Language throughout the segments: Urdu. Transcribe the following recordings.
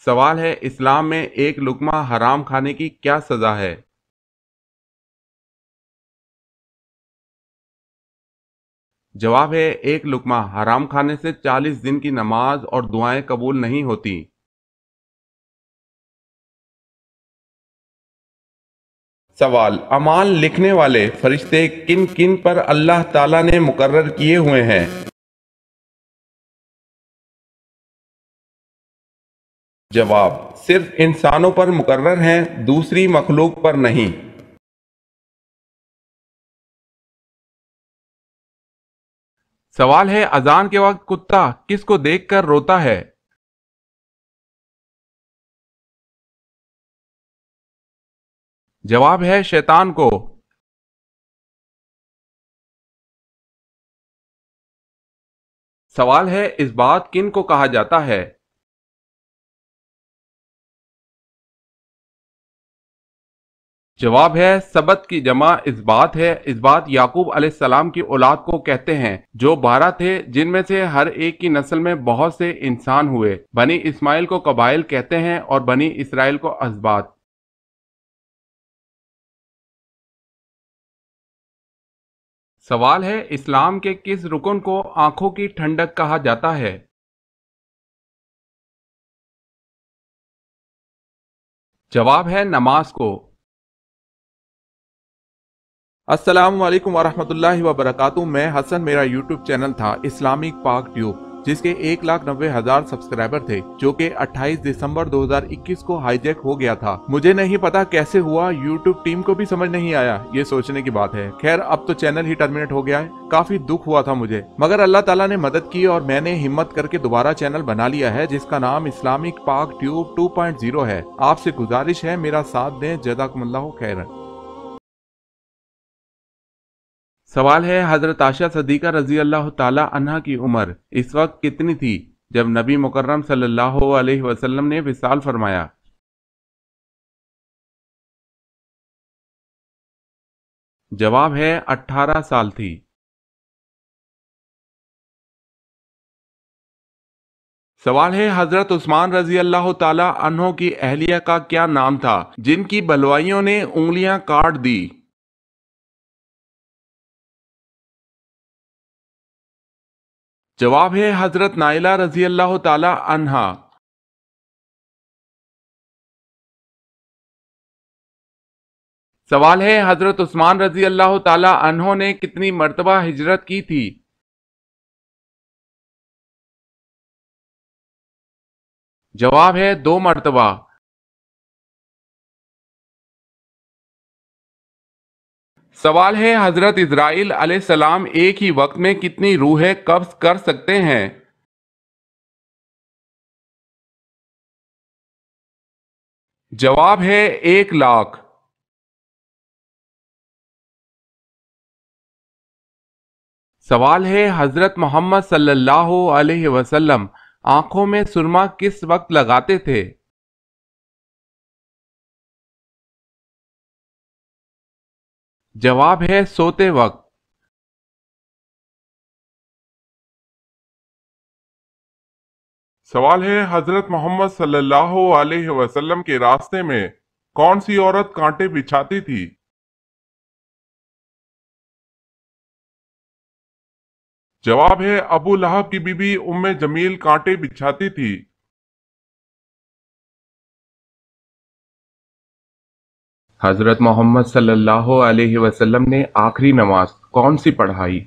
سوال ہے اسلام میں ایک لقمہ حرام کھانے کی کیا سزا ہے؟ جواب ہے ایک لقمہ حرام کھانے سے 40 دن کی نماز اور دعائیں قبول نہیں ہوتی۔ سوال اعمال لکھنے والے فرشتے کن کن پر اللہ تعالیٰ نے مقرر کیے ہوئے ہیں؟ جواب صرف انسانوں پر مقرر ہیں، دوسری مخلوق پر نہیں۔ سوال ہے اذان کے وقت کتا کس کو دیکھ کر روتا ہے؟ جواب ہے شیطان کو۔ سوال ہے اس بات کن کو کہا جاتا ہے؟ جواب ہے سبت کی جمع اثبات ہے۔ اثبات یعقوب علیہ السلام کی اولاد کو کہتے ہیں جو 12 تھے، جن میں سے ہر ایک کی نسل میں بہت سے انسان ہوئے۔ بنی اسماعیل کو قبائل کہتے ہیں اور بنی اسرائیل کو اسباط۔ سوال ہے اسلام کے کس رکن کو آنکھوں کی ٹھنڈک کہا جاتا ہے؟ جواب ہے نماز کو۔ السلام علیکم ورحمۃ اللہ وبرکاتہ۔ میں حسن، میرا یوٹیوب چینل تھا اسلامک پاک ٹیوب، جس کے 1,90,000 سبسکرائبر تھے، جو کہ 28 دسمبر 2021 کو ہائی جیک ہو گیا تھا۔ مجھے نہیں پتا کیسے ہوا، یوٹیوب ٹیم کو بھی سمجھ نہیں آیا، یہ سوچنے کی بات ہے۔ خیر اب تو چینل ہی ٹرمینیٹ ہو گیا ہے، کافی دکھ ہوا تھا مجھے، مگر اللہ تعالیٰ نے مدد کی اور میں نے ہمت کر کے دوبارہ چینل بنا لیا ہے، جس کا نام اسلامک پاک ٹیوب 2.0 ہے۔ آپ سے گزارش ہے میرا ساتھ دیں، جزاکم اللہ خیرا۔ سوال ہے حضرت عائشہ صدیقہ رضی اللہ تعالی عنہ کی عمر اس وقت کتنی تھی جب نبی مکرم صلی اللہ علیہ وسلم نے وصال فرمایا؟ جواب ہے 18 سال تھی۔ سوال ہے حضرت عثمان رضی اللہ تعالی عنہ کی اہلیہ کا کیا نام تھا جن کی بلوائیوں نے انگلیاں کاٹ دی؟ جواب ہے حضرت نائلہ رضی اللہ تعالی عنہا۔ سوال ہے حضرت عثمان رضی اللہ تعالی عنہ نے کتنی مرتبہ ہجرت کی تھی؟ جواب ہے 2 مرتبہ۔ سوال ہے حضرت اسرائیل علیہ السلام ایک ہی وقت میں کتنی روحیں قبض کر سکتے ہیں؟ جواب ہے 1,00,000۔ سوال ہے حضرت محمد صلی اللہ علیہ وسلم آنکھوں میں سرما کس وقت لگاتے تھے؟ جواب ہے سوتے وقت۔ سوال ہے حضرت محمد صلی اللہ علیہ وسلم کے راستے میں کون سی عورت کانٹے بچھاتی تھی؟ جواب ہے ابو لہب کی بیوی ام جمیل کانٹے بچھاتی تھی۔ حضرت محمد صلی اللہ علیہ وسلم نے آخری نماز کون سی پڑھائی؟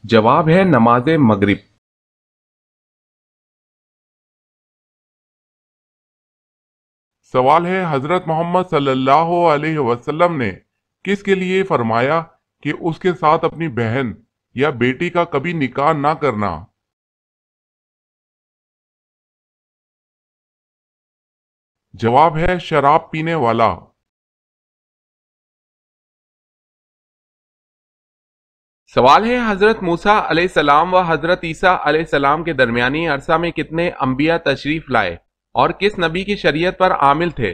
جواب ہے نماز مغرب۔ سوال ہے حضرت محمد صلی اللہ علیہ وسلم نے کس کے لیے فرمایا کہ اس کے ساتھ اپنی بہن یا بیٹی کا کبھی نکاح نہ کرنا؟ جواب ہے شراب پینے والا۔ سوال ہے حضرت موسیٰ علیہ السلام و حضرت عیسیٰ علیہ السلام کے درمیانی عرصہ میں کتنے انبیاء تشریف لائے اور کس نبی کی شریعت پر عامل تھے؟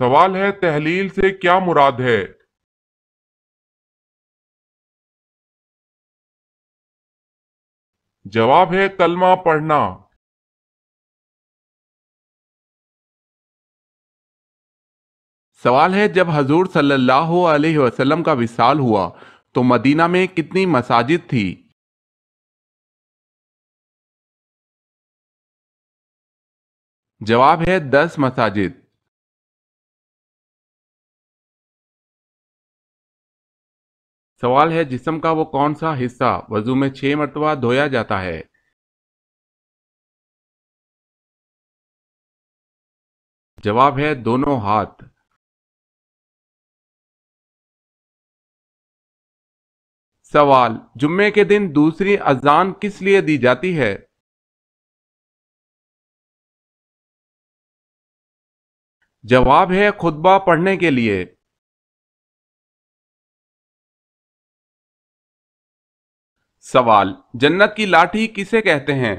سوال ہے تحلیل سے کیا مراد ہے؟ جواب ہے کلمہ پڑھنا۔ سوال ہے جب حضور صلی اللہ علیہ وسلم کا وصال ہوا تو مدینہ میں کتنی مساجد تھی؟ جواب ہے 10 مساجد۔ سوال ہے جسم کا وہ کون سا حصہ وضو میں 6 مرتبہ دھویا جاتا ہے؟ جواب ہے دونوں ہاتھ۔ سوال جمعے کے دن دوسری اذان کس لیے دی جاتی ہے؟ جواب ہے خطبہ پڑھنے کے لیے۔ سوال جنت کی لاٹھی کسے کہتے ہیں؟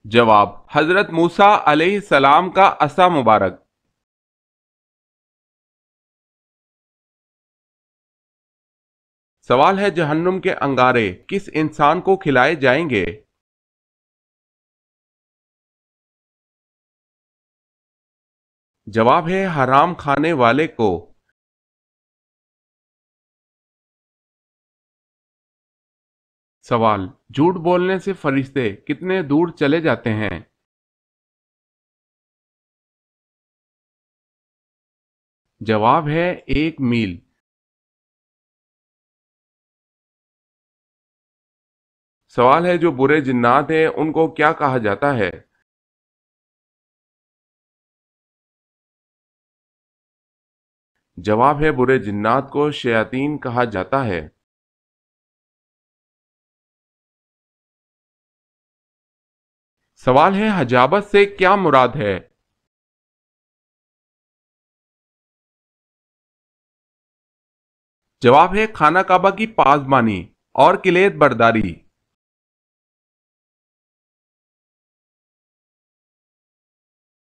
جواب حضرت موسیٰ علیہ السلام کا عصا مبارک۔ سوال ہے جہنم کے انگارے کس انسان کو کھلائے جائیں گے؟ جواب ہے حرام کھانے والے کو۔ سوال جھوٹ بولنے سے فرشتے کتنے دور چلے جاتے ہیں؟ جواب ہے 1 میل۔ سوال ہے جو برے جنات ہیں ان کو کیا کہا جاتا ہے؟ جواب ہے برے جنات کو شیاطین کہا جاتا ہے۔ سوال ہے حجابت سے کیا مراد ہے؟ جواب ہے خانہ کعبہ کی پاسبانی اور کلید برداری۔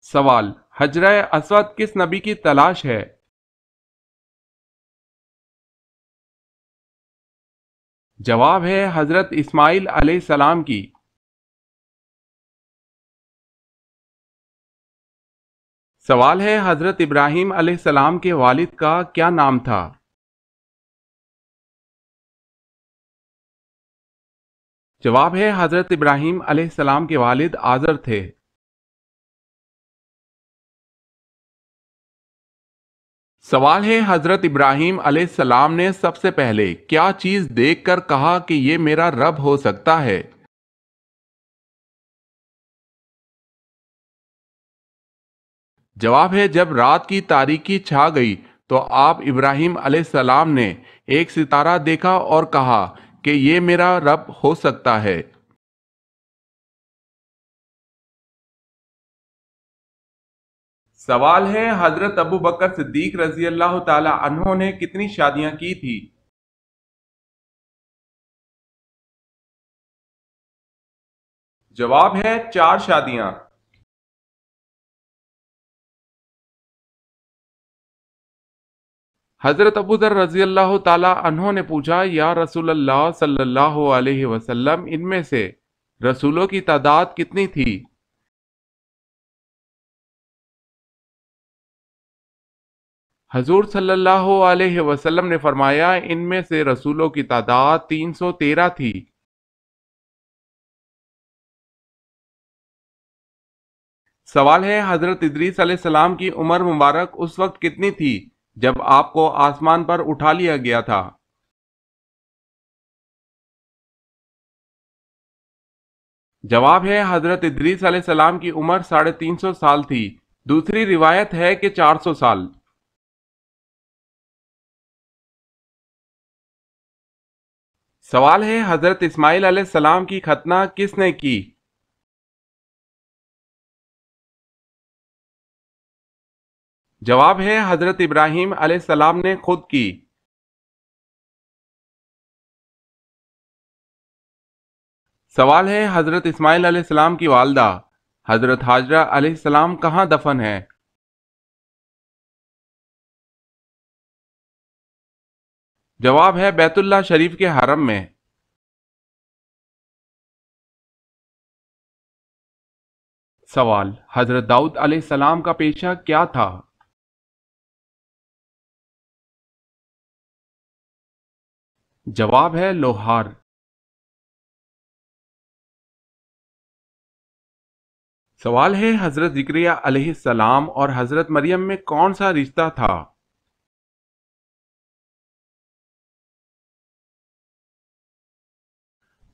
سوال حجرہ اسود کس نبی کی تلاش ہے؟ جواب ہے حضرت اسماعیل علیہ السلام کی۔ سوال ہے حضرت ابراہیم علیہ السلام کے والد کا کیا نام تھا؟ جواب ہے حضرت ابراہیم علیہ السلام کے والد آزر تھے۔ سوال ہے حضرت ابراہیم علیہ السلام نے سب سے پہلے کیا چیز دیکھ کر کہا کہ یہ میرا رب ہو سکتا ہے؟ جواب ہے جب رات کی تاریکی چھا گئی تو آپ ابراہیم علیہ السلام نے ایک ستارہ دیکھا اور کہا کہ یہ میرا رب ہو سکتا ہے۔ سوال ہے حضرت ابو بکر صدیق رضی اللہ تعالی عنہ نے کتنی شادیاں کی تھی؟ جواب ہے 4 شادیاں۔ حضرت ابو ذر رضی اللہ تعالی عنہ نے پوچھا یا رسول اللہ صلی اللہ علیہ وسلم ان میں سے رسولوں کی تعداد کتنی تھی؟ حضور صلی اللہ علیہ وسلم نے فرمایا ان میں سے رسولوں کی تعداد 313 تھی۔ سوال ہے حضرت ادریس علیہ السلام کی عمر مبارک اس وقت کتنی تھی جب آپ کو آسمان پر اٹھا لیا گیا تھا؟ جواب ہے حضرت ادریس علیہ السلام کی عمر 350 سال تھی، دوسری روایت ہے کہ 400 سال۔ سوال ہے حضرت اسماعیل علیہ السلام کی ختنہ کس نے کی؟ جواب ہے حضرت ابراہیم علیہ السلام نے خود کی۔ سوال ہے حضرت اسماعیل علیہ السلام کی والدہ حضرت ہاجرہ علیہ السلام کہاں دفن ہے؟ جواب ہے بیت اللہ شریف کے حرم میں۔ سوال حضرت داؤد علیہ السلام کا پیشہ کیا تھا؟ جواب ہے لوہار۔ سوال ہے حضرت زکریا علیہ السلام اور حضرت مریم میں کون سا رشتہ تھا؟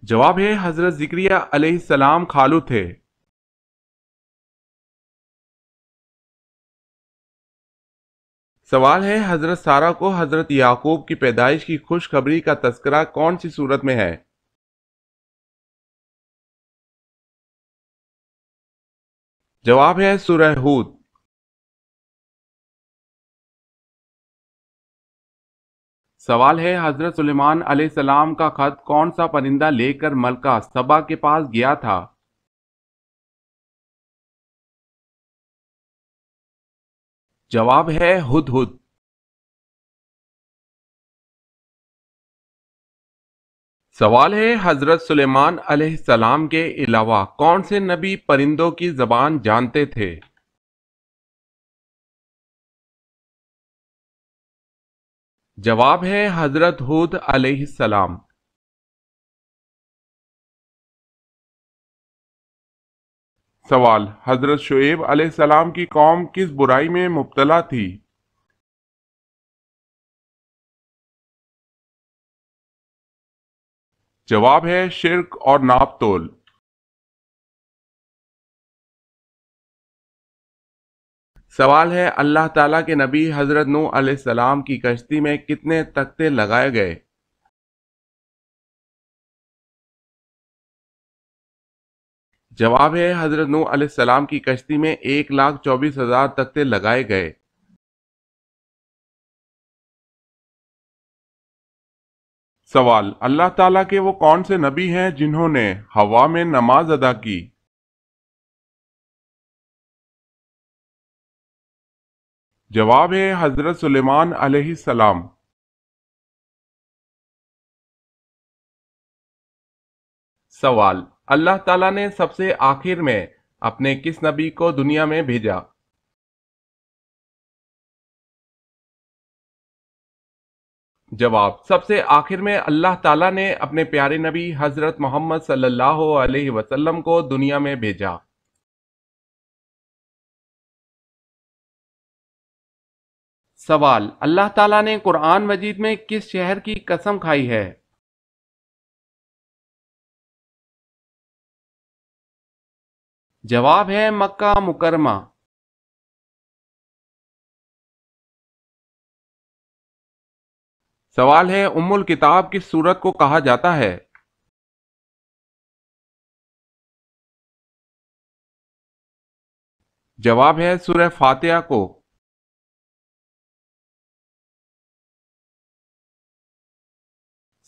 جواب ہے حضرت زکریا علیہ السلام خالو تھے۔ سوال ہے حضرت سارہ کو حضرت یعقوب کی پیدائش کی خوشخبری کا تذکرہ کون سی صورت میں ہے؟ جواب ہے سورہ ہود۔ سوال ہے حضرت سلیمان علیہ السلام کا خط کون سا پرندہ لے کر ملکہ سبا کے پاس گیا تھا؟ جواب ہے ہدہد۔ سوال ہے حضرت سلیمان علیہ السلام کے علاوہ کون سے نبی پرندوں کی زبان جانتے تھے؟ جواب ہے حضرت ہود علیہ السلام۔ سوال حضرت شعیب علیہ السلام کی قوم کس برائی میں مبتلا تھی؟ جواب ہے شرک اور ناپ تول۔ سوال ہے اللہ تعالیٰ کے نبی حضرت نوح علیہ السلام کی کشتی میں کتنے تختے لگائے گئے؟ جواب ہے حضرت نوح علیہ السلام کی کشتی میں 1,24,000 تختے لگائے گئے۔ سوال اللہ تعالیٰ کے وہ کون سے نبی ہیں جنہوں نے ہوا میں نماز ادا کی؟ جواب ہے حضرت سلیمان علیہ السلام۔ سوال اللہ تعالیٰ نے سب سے آخر میں اپنے کس نبی کو دنیا میں بھیجا؟ جواب سب سے آخر میں اللہ تعالیٰ نے اپنے پیارے نبی حضرت محمد صلی اللہ علیہ وسلم کو دنیا میں بھیجا۔ سوال اللہ تعالیٰ نے قرآن مجید میں کس شہر کی قسم کھائی ہے؟ جواب ہے مکہ مکرمہ۔ سوال ہے ام الکتاب کس سورت کو کہا جاتا ہے؟ جواب ہے سورہ فاتحہ کو۔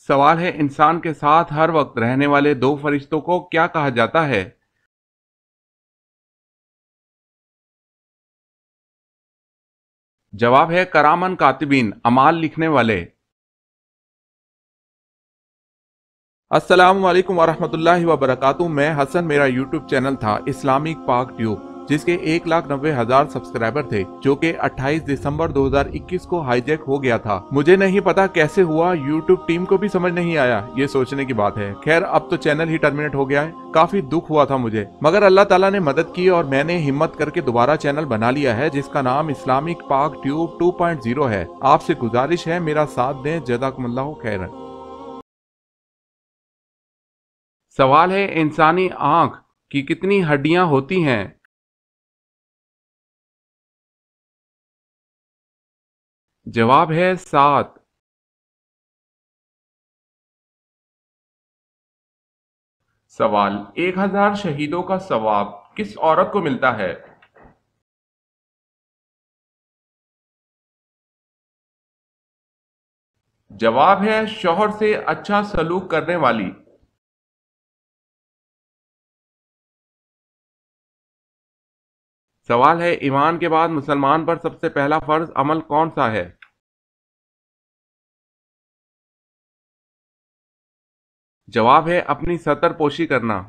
سوال ہے انسان کے ساتھ ہر وقت رہنے والے دو فرشتوں کو کیا کہا جاتا ہے؟ جواب ہے کرامن کاتبین، اعمال لکھنے والے۔ السلام علیکم ورحمۃ اللہ وبرکاتہ۔ میں حسن، میرا یوٹیوب چینل تھا اسلامک پاک ٹیوب جس کے 1,90,000 سبسکرائبر تھے، جو کہ 28 دسمبر 2021 کو ہائی جیک ہو گیا تھا۔ مجھے نہیں پتا کیسے ہوا، یوٹیوب ٹیم کو بھی سمجھ نہیں آیا، یہ سوچنے کی بات ہے۔ خیر اب تو چینل ہی ٹرمینیٹ ہو گیا ہے، کافی دکھ ہوا تھا مجھے، مگر اللہ تعالیٰ نے مدد کی اور میں نے ہمت کر کے دوبارہ چینل بنا لیا ہے جس کا نام اسلامک پاک ٹیوب 2.0 ہے۔ آپ سے گزارش ہے میرا ساتھ دیں، جزاکم اللہ خیرا۔ سوال ہے انسانی آنکھ کی کتنی ہڈیاں ہوتی ہیں؟ جواب ہے 7۔ سوال 1,000 شہیدوں کا ثواب کس عورت کو ملتا ہے؟ جواب ہے شوہر سے اچھا سلوک کرنے والی۔ سوال ہے ایمان کے بعد مسلمان پر سب سے پہلا فرض عمل کون سا ہے؟ جواب ہے اپنی ستر پوشی کرنا۔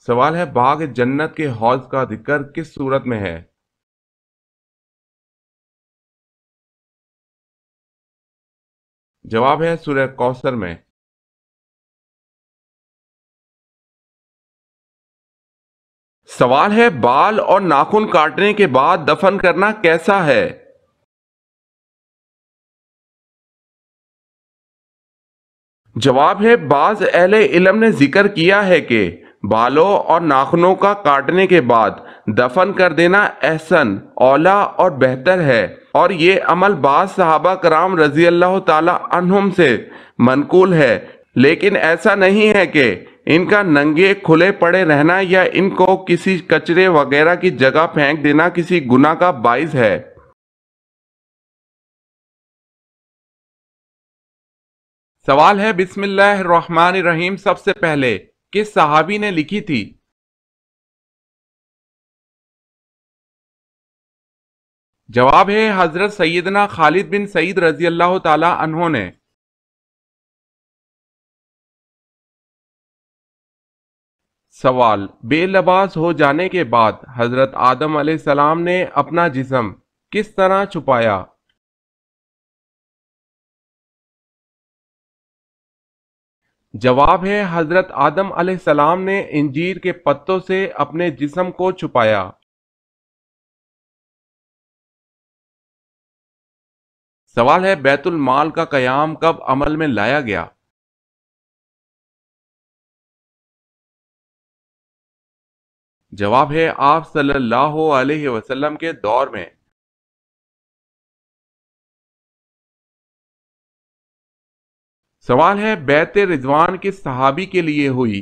سوال ہے باغ جنت کے حوض کا ذکر کس سورت میں ہے؟ جواب ہے سورہ کوثر میں۔ سوال ہے بال اور ناخن کاٹنے کے بعد دفن کرنا کیسا ہے؟ جواب ہے بعض اہل علم نے ذکر کیا ہے کہ بالوں اور ناخنوں کا کاٹنے کے بعد دفن کر دینا احسن، اولا اور بہتر ہے، اور یہ عمل بعض صحابہ کرام رضی اللہ تعالی عنہم سے منقول ہے، لیکن ایسا نہیں ہے کہ ان کا ننگے کھلے پڑے رہنا یا ان کو کسی کچرے وغیرہ کی جگہ پھینک دینا کسی گناہ کا باعث ہے۔ سوال ہے بسم اللہ الرحمن الرحیم سب سے پہلے کس صحابی نے لکھی تھی؟ جواب ہے حضرت سیدنا خالد بن سعید رضی اللہ تعالی عنہ نے۔ سوال بے لباس ہو جانے کے بعد حضرت آدم علیہ السلام نے اپنا جسم کس طرح چھپایا؟ جواب ہے حضرت آدم علیہ السلام نے انجیر کے پتوں سے اپنے جسم کو چھپایا۔ سوال ہے بیت المال کا قیام کب عمل میں لایا گیا؟ جواب ہے آپ صلی اللہ علیہ وسلم کے دور میں۔ سوال ہے بیعت رضوان کس صحابی کے لیے ہوئی؟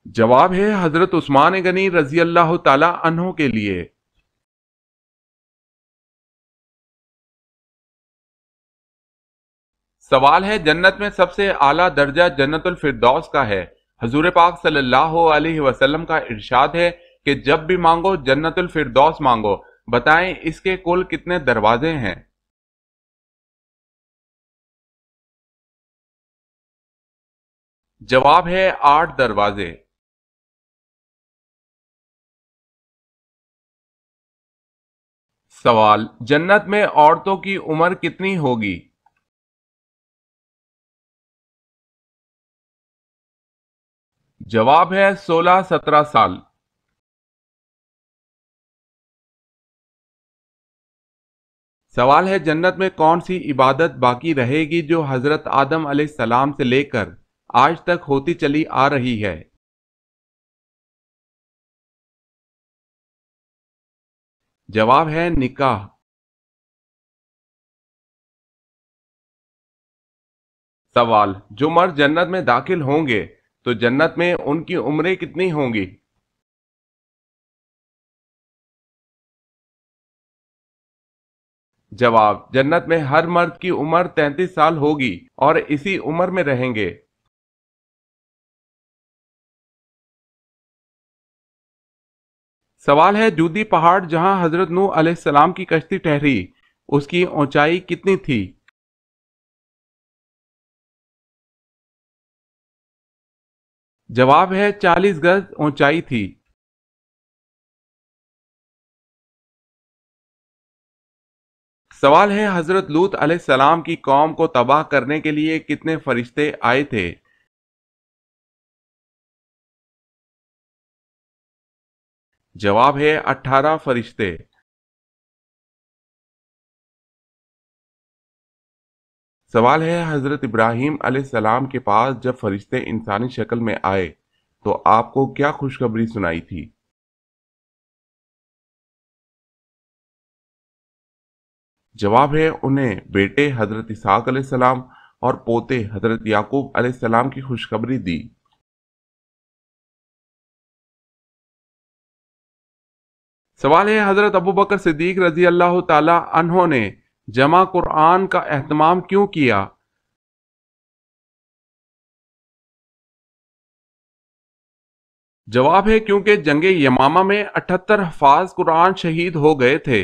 جواب ہے حضرت عثمان غنی رضی اللہ تعالی عنہ کے لیے۔ سوال ہے جنت میں سب سے اعلیٰ درجہ جنت الفردوس کا ہے۔ حضور پاک صلی اللہ علیہ وسلم کا ارشاد ہے کہ جب بھی مانگو جنت الفردوس مانگو، بتائیں اس کے کل کتنے دروازے ہیں؟ جواب ہے 8 دروازے۔ سوال جنت میں عورتوں کی عمر کتنی ہوگی؟ جواب ہے 16-17 سال۔ سوال ہے جنت میں کون سی عبادت باقی رہے گی جو حضرت آدم علیہ السلام سے لے کر آج تک ہوتی چلی آ رہی ہے؟ جواب ہے نکاح۔ سوال جو مرد جنت میں داخل ہوں گے تو جنت میں ان کی عمریں کتنی ہوں گی؟ جواب جنت میں ہر مرد کی عمر 33 سال ہوگی اور اسی عمر میں رہیں گے۔ سوال ہے جودی پہاڑ جہاں حضرت نوح علیہ السلام کی کشتی ٹھہری اس کی اونچائی کتنی تھی؟ جواب ہے 40 گز اونچائی تھی۔ سوال ہے حضرت لوط علیہ السلام کی قوم کو تباہ کرنے کے لیے کتنے فرشتے آئے تھے؟ جواب ہے 18 فرشتے۔ سوال ہے حضرت ابراہیم علیہ السلام کے پاس جب فرشتے انسانی شکل میں آئے تو آپ کو کیا خوشخبری سنائی تھی؟ جواب ہے انہیں بیٹے حضرت اسحاق علیہ السلام اور پوتے حضرت یعقوب علیہ السلام کی خوشخبری دی۔ سوال ہے حضرت ابو بکر صدیق رضی اللہ تعالی عنہ نے جمع قرآن کا اہتمام کیوں کیا؟ جواب ہے کیونکہ جنگ یمامہ میں 78 حفاظ قرآن شہید ہو گئے تھے۔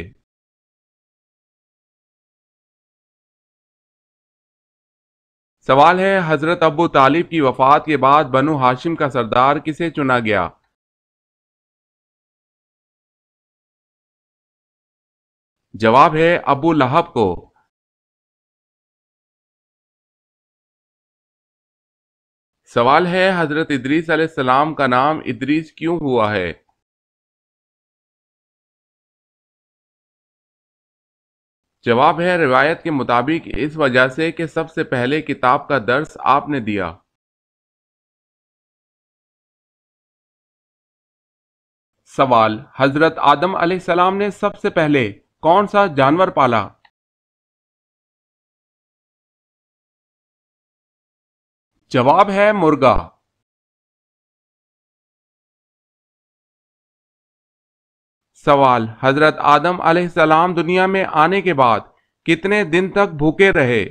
سوال ہے حضرت ابو طالب کی وفات کے بعد بنو ہاشم کا سردار کسے چنا گیا؟ جواب ہے ابو لہب کو۔ سوال ہے حضرت ادریس علیہ السلام کا نام ادریس کیوں ہوا ہے؟ جواب ہے روایت کے مطابق اس وجہ سے کہ سب سے پہلے کتاب کا درس آپ نے دیا۔ سوال حضرت آدم علیہ السلام نے سب سے پہلے کون سا جانور پالا؟ جواب ہے مرغا۔ سوال حضرت آدم علیہ السلام دنیا میں آنے کے بعد کتنے دن تک بھوکے رہے؟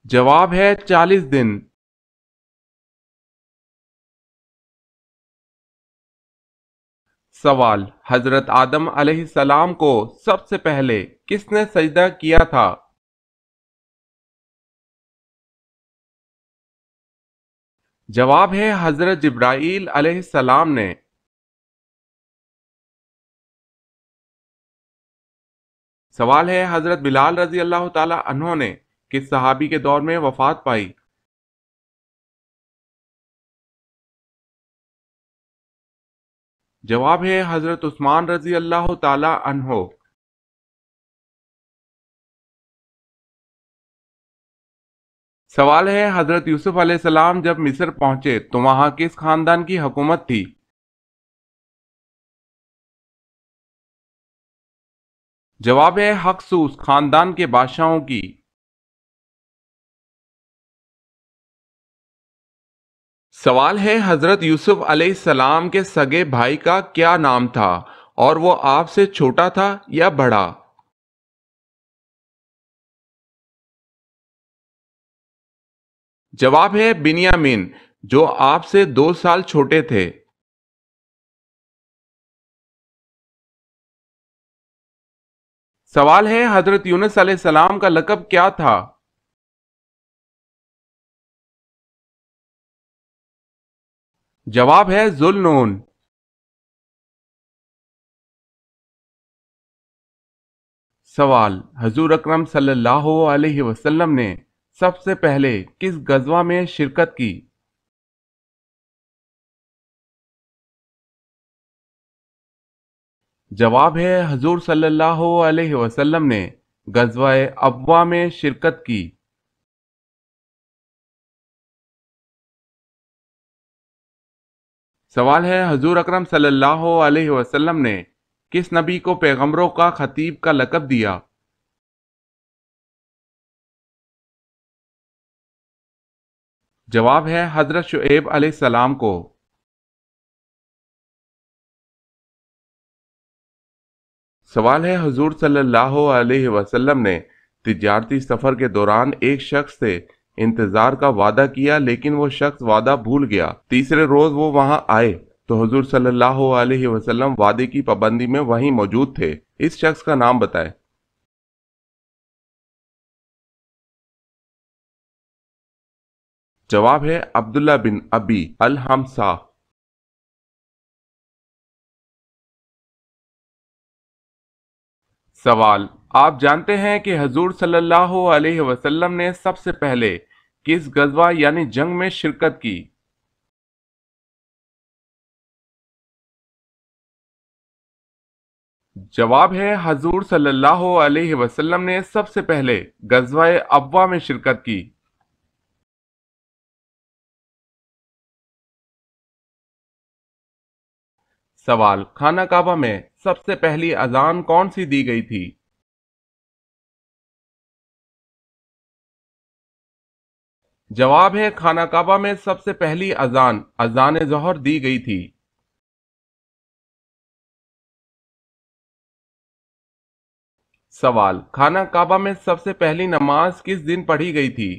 جواب ہے 40 دن۔ سوال حضرت آدم علیہ السلام کو سب سے پہلے کس نے سجدہ کیا تھا؟ جواب ہے حضرت جبرائیل علیہ السلام نے۔ سوال ہے حضرت بلال رضی اللہ تعالی عنہ نے کس صحابی کے دور میں وفات پائی؟ جواب ہے حضرت عثمان رضی اللہ تعالی عنہ۔ سوال ہے حضرت یوسف علیہ السلام جب مصر پہنچے تو وہاں کس خاندان کی حکومت تھی؟ جواب ہے ہکسوس خاندان کے بادشاہوں کی۔ سوال ہے حضرت یوسف علیہ السلام کے سگے بھائی کا کیا نام تھا اور وہ آپ سے چھوٹا تھا یا بڑا؟ جواب ہے بنیامین جو آپ سے 2 سال چھوٹے تھے۔ سوال ہے حضرت یونس علیہ السلام کا لقب کیا تھا؟ جواب ہے ذو النون۔ سوال حضور اکرم صلی اللہ علیہ وسلم نے سب سے پہلے کس غزوہ میں شرکت کی؟ جواب ہے حضور صلی اللہ علیہ وسلم نے غزوہ ابوا میں شرکت کی۔ سوال ہے حضور اکرم صلی اللہ علیہ وسلم نے کس نبی کو پیغمبروں کا خطیب کا لقب دیا؟ جواب ہے حضرت شعیب علیہ السلام کو۔ سوال ہے حضور صلی اللہ علیہ وسلم نے تجارتی سفر کے دوران ایک شخص سے انتظار کا وعدہ کیا لیکن وہ شخص وعدہ بھول گیا، تیسرے روز وہ وہاں آئے تو حضور صلی اللہ علیہ وسلم وعدے کی پابندی میں وہیں موجود تھے، اس شخص کا نام بتائے۔ جواب ہے عبداللہ بن ابی الحمصا۔ سوال آپ جانتے ہیں کہ حضور صلی اللہ علیہ وسلم نے سب سے پہلے کس غزوہ یعنی جنگ میں شرکت کی؟ جواب ہے حضور صلی اللہ علیہ وسلم نے سب سے پہلے غزوہ ابوا میں شرکت کی۔ سوال خانہ کعبہ میں سب سے پہلی اذان کون سی دی گئی تھی؟ جواب ہے خانہ کعبہ میں سب سے پہلی اذان ظہر دی گئی تھی۔ سوال: خانہ کعبہ میں سب سے پہلی نماز کس دن پڑھی گئی تھی؟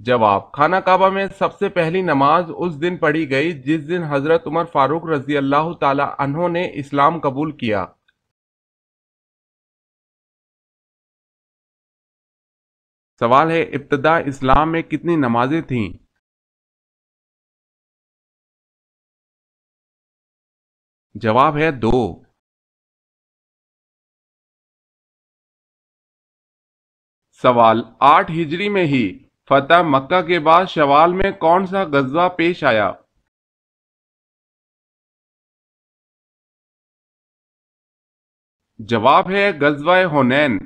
جواب: خانہ کعبہ میں سب سے پہلی نماز اس دن پڑھی گئی جس دن حضرت عمر فاروق رضی اللہ تعالی عنہ نے اسلام قبول کیا۔ سوال ہے: ابتدا اسلام میں کتنی نمازیں تھیں؟ جواب ہے 2۔ سوال: 8 ہجری میں ہی فتح مکہ کے بعد شوال میں کون سا غزوہ پیش آیا؟ جواب ہے غزوہ حنین۔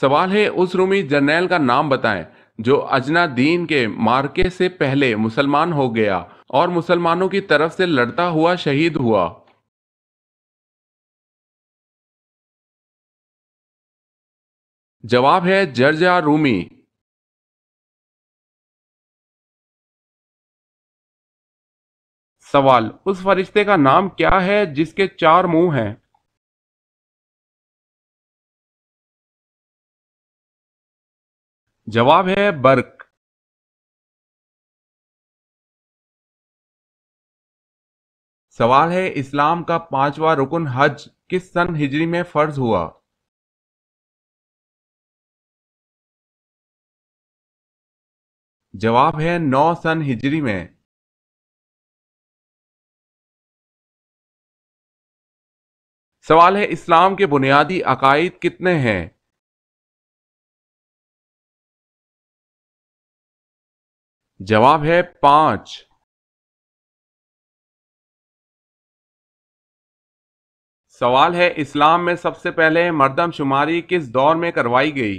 سوال ہے: اس رومی جرنیل کا نام بتائیں جو اجنا دین کے معرکے سے پہلے مسلمان ہو گیا اور مسلمانوں کی طرف سے لڑتا ہوا شہید ہوا۔ جواب ہے جرجا رومی۔ سوال: اس فرشتے کا نام کیا ہے جس کے 4 منہ ہیں؟ جواب ہے برق۔ سوال ہے: اسلام کا 5واں رکن حج کس سن ہجری میں فرض ہوا؟ جواب ہے 9 سن ہجری میں۔ سوال ہے: اسلام کے بنیادی عقائد کتنے ہیں؟ جواب ہے 5۔ سوال ہے: اسلام میں سب سے پہلے مردم شماری کس دور میں کروائی گئی؟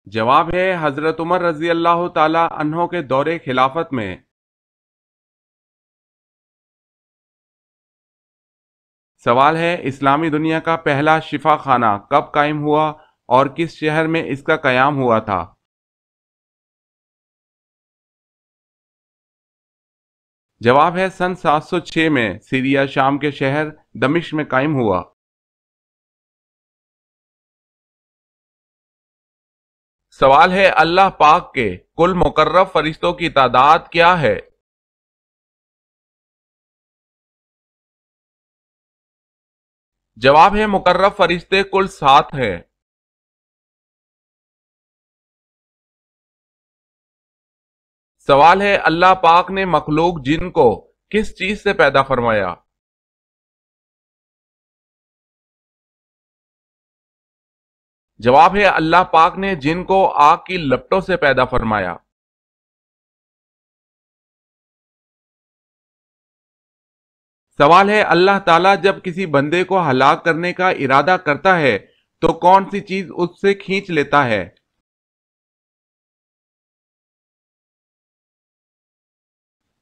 جواب ہے حضرت عمر رضی اللہ تعالی عنہ کے دور خلافت میں۔ سوال ہے: اسلامی دنیا کا پہلا شفا خانہ کب قائم ہوا اور کس شہر میں اس کا قیام ہوا تھا؟ جواب ہے سن 706 میں سیریا شام کے شہر دمشق میں قائم ہوا۔ سوال ہے: اللہ پاک کے کل مقرب فرشتوں کی تعداد کیا ہے؟ جواب ہے مقرب فرشتے کل 7 ہیں۔ سوال ہے: اللہ پاک نے مخلوق جن کو کس چیز سے پیدا فرمایا؟ جواب ہے اللہ پاک نے جن کو آگ کی لپٹوں سے پیدا فرمایا۔ سوال ہے: اللہ تعالیٰ جب کسی بندے کو ہلاک کرنے کا ارادہ کرتا ہے تو کون سی چیز اس سے کھینچ لیتا ہے؟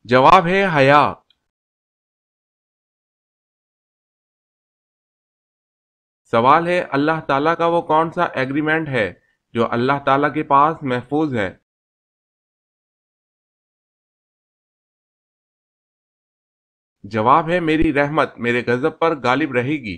جواب ہے حیا۔ سوال ہے: اللہ تعالیٰ کا وہ کون سا ایگریمنٹ ہے جو اللہ تعالیٰ کے پاس محفوظ ہے؟ جواب ہے میری رحمت میرے غضب پر غالب رہے گی۔